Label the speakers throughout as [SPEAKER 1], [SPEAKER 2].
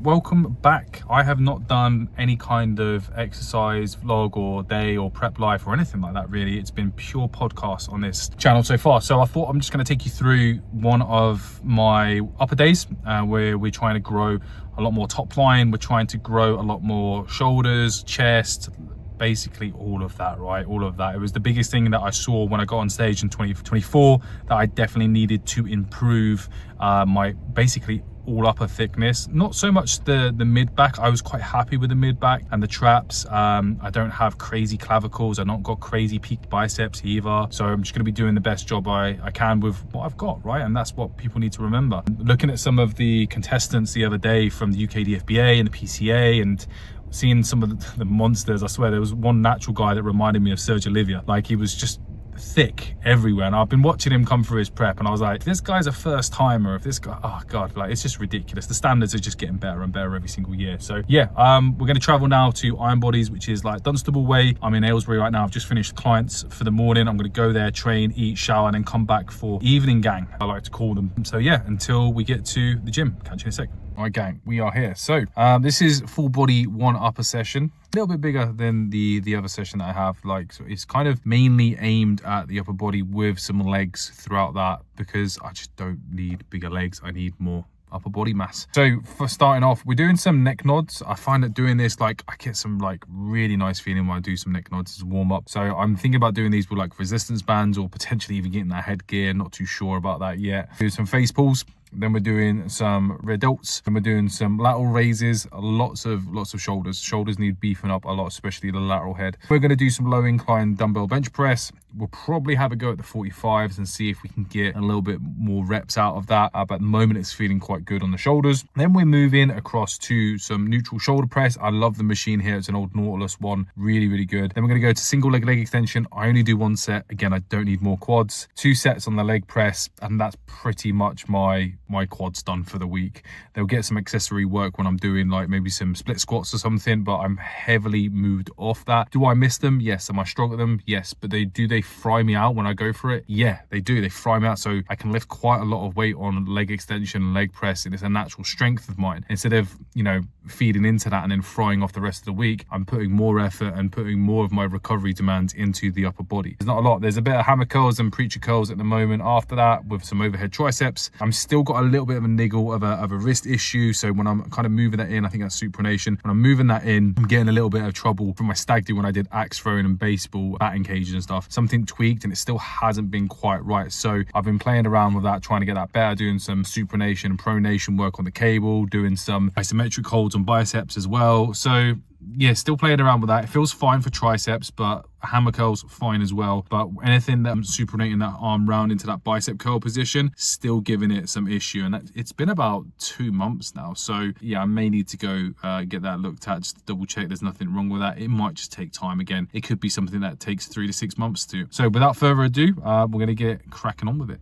[SPEAKER 1] welcome back. I have not done any kind of exercise vlog or day or prep life or anything like that really. It's been pure podcast on this channel so far. So I thought I'm just going to take you through one of my upper days where we're trying to grow a lot more top line. We're trying to grow a lot more shoulders, chest, basically all of that, right? All of that. It was the biggest thing that I saw when I got on stage in 2024 that I definitely needed to improve my basically all upper thickness. Not so much the mid back. I was quite happy with the mid back and the traps. I don't have crazy clavicles. I've not got crazy peaked biceps either. So I'm just going to be doing the best job I can with what I've got, right? And that's what people need to remember. Looking at some of the contestants the other day from the UK DFBA and the PCA and seeing some of the monsters, I swear there was one natural guy that reminded me of Serge Olivier. Like, he was just thick everywhere, and I've been watching him come through his prep and I was like, if this guy's a first timer, if this guy, oh god, like, it's just ridiculous. The standards are just getting better and better every single year. So yeah, we're going to travel now to Iron Bodies, which is like Dunstable way. I'm in Aylesbury right now. I've just finished clients for the morning. I'm going to go there, train, eat, shower, and then come back for evening gang, I like to call them. So yeah, until we get to the gym. Catch you in a sec. All right, gang, we are here. So this is full body one upper session, a little bit bigger than the other session that I have. Like, so it's kind of mainly aimed at the upper body with some legs throughout that, because I just don't need bigger legs. I need more upper body mass. So for starting off, we're doing some neck nods. I find that doing this, like, I get some like really nice feeling when I do some neck nods as a warm up. So I'm thinking about doing these with like resistance bands or potentially even getting that headgear. Not too sure about that yet. Do some face pulls. Then we're doing some rear delts, and we're doing some lateral raises, lots of shoulders. Shoulders need beefing up a lot, especially the lateral head. We're going to do some low incline dumbbell bench press. We'll probably have a go at the 45s and see if we can get a little bit more reps out of that. But at the moment, it's feeling quite good on the shoulders. Then we're moving across to some neutral shoulder press. I love the machine here. It's an old Nautilus one. Really, really good. Then we're going to go to single leg extension. I only do one set. Again, I don't need more quads. 2 sets on the leg press, and that's pretty much my quads done for the week. They'll get some accessory work when I'm doing like maybe some split squats or something, but I'm heavily moved off that. Do I miss them? Yes. Am I strong at them? Yes. But they fry me out when I go for it? Yeah, they do. They fry me out, so I can lift quite a lot of weight on leg extension, leg press, and it's a natural strength of mine. Instead of, you know, feeding into that and then frying off the rest of the week, I'm putting more effort and putting more of my recovery demands into the upper body. There's not a lot. There's a bit of hammer curls and preacher curls at the moment. After that, with some overhead triceps, I'm still got a little bit of a niggle of a wrist issue. So when I'm kind of moving that in, I think that's supination. When I'm moving that in, I'm getting a little bit of trouble from my stag do when I did axe throwing and baseball, batting cages and stuff. Something tweaked and it still hasn't been quite right. So I've been playing around with that, trying to get that better, doing some supination and pronation work on the cable, doing some isometric holds on biceps as well. So yeah, still playing around with that. It feels fine for triceps, but hammer curls fine as well. But anything that I'm supinating that arm round into that bicep curl position, still giving it some issue. And it's been about 2 months now. So yeah, I may need to go get that looked at, just to double check there's nothing wrong with that. It might just take time. Again, it could be something that takes 3 to 6 months to. So without further ado, we're going to get cracking on with it.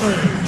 [SPEAKER 1] Right,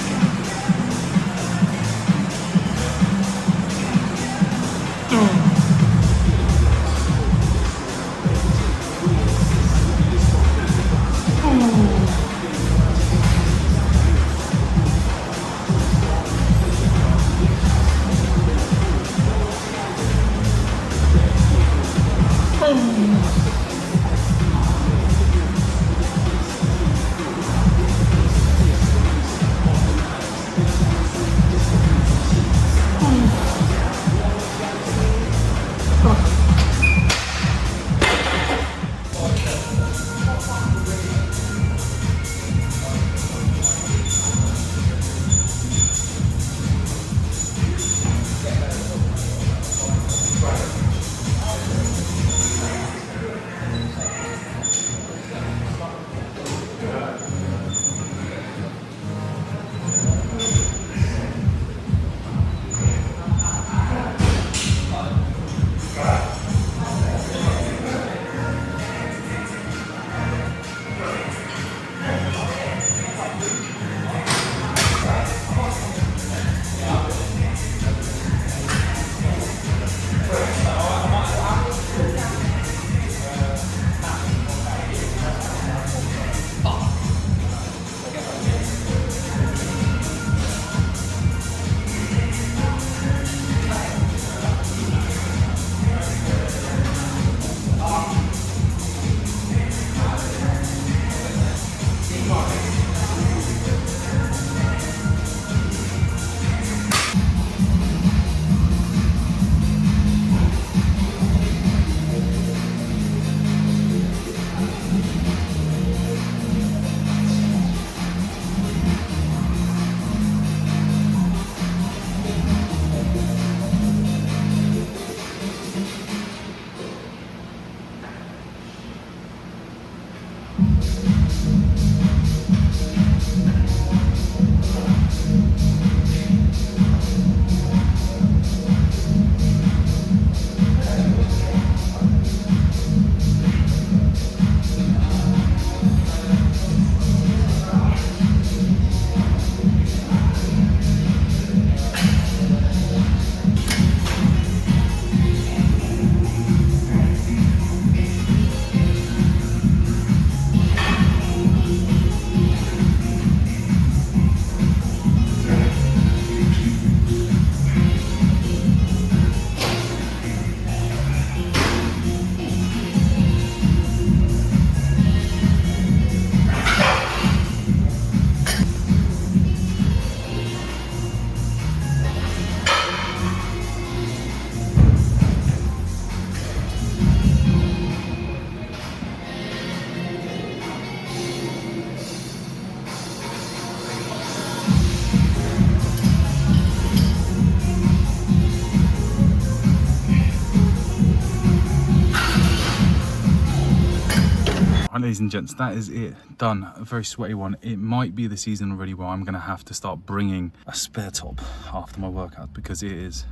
[SPEAKER 1] ladies and gents, that is it, done. A very sweaty one. It might be the season already where I'm gonna have to start bringing a spare top after my workout, because it is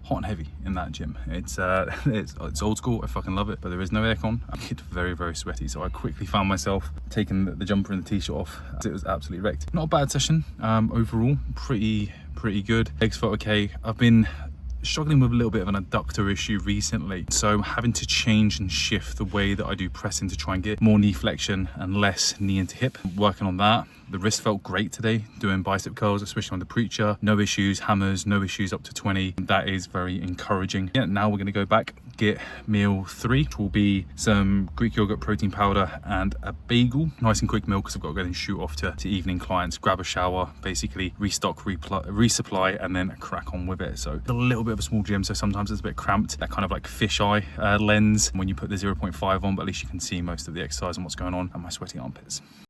[SPEAKER 1] hot and heavy in that gym. It's old school, I fucking love it, but there is no aircon. I get very sweaty, so I quickly found myself taking the jumper and the t-shirt off. It was absolutely wrecked. Not a bad session overall, pretty good. Legs felt okay. I've been struggling with a little bit of an adductor issue recently, so having to change and shift the way that I do pressing to try and get more knee flexion and less knee into hip. Working on that. The wrist felt great today, doing bicep curls, especially on the preacher. No issues, hammers, no issues up to 20. That is very encouraging. Yeah, now we're gonna go back, get meal 3, which will be some Greek yogurt protein powder and a bagel. Nice and quick meal, because I've got to go and shoot off to evening clients, grab a shower, basically restock, resupply, and then crack on with it. So a little bit of a small gym, so sometimes it's a bit cramped, that kind of like fisheye lens when you put the 0.5 on, but at least you can see most of the exercise and what's going on, and my sweaty armpits.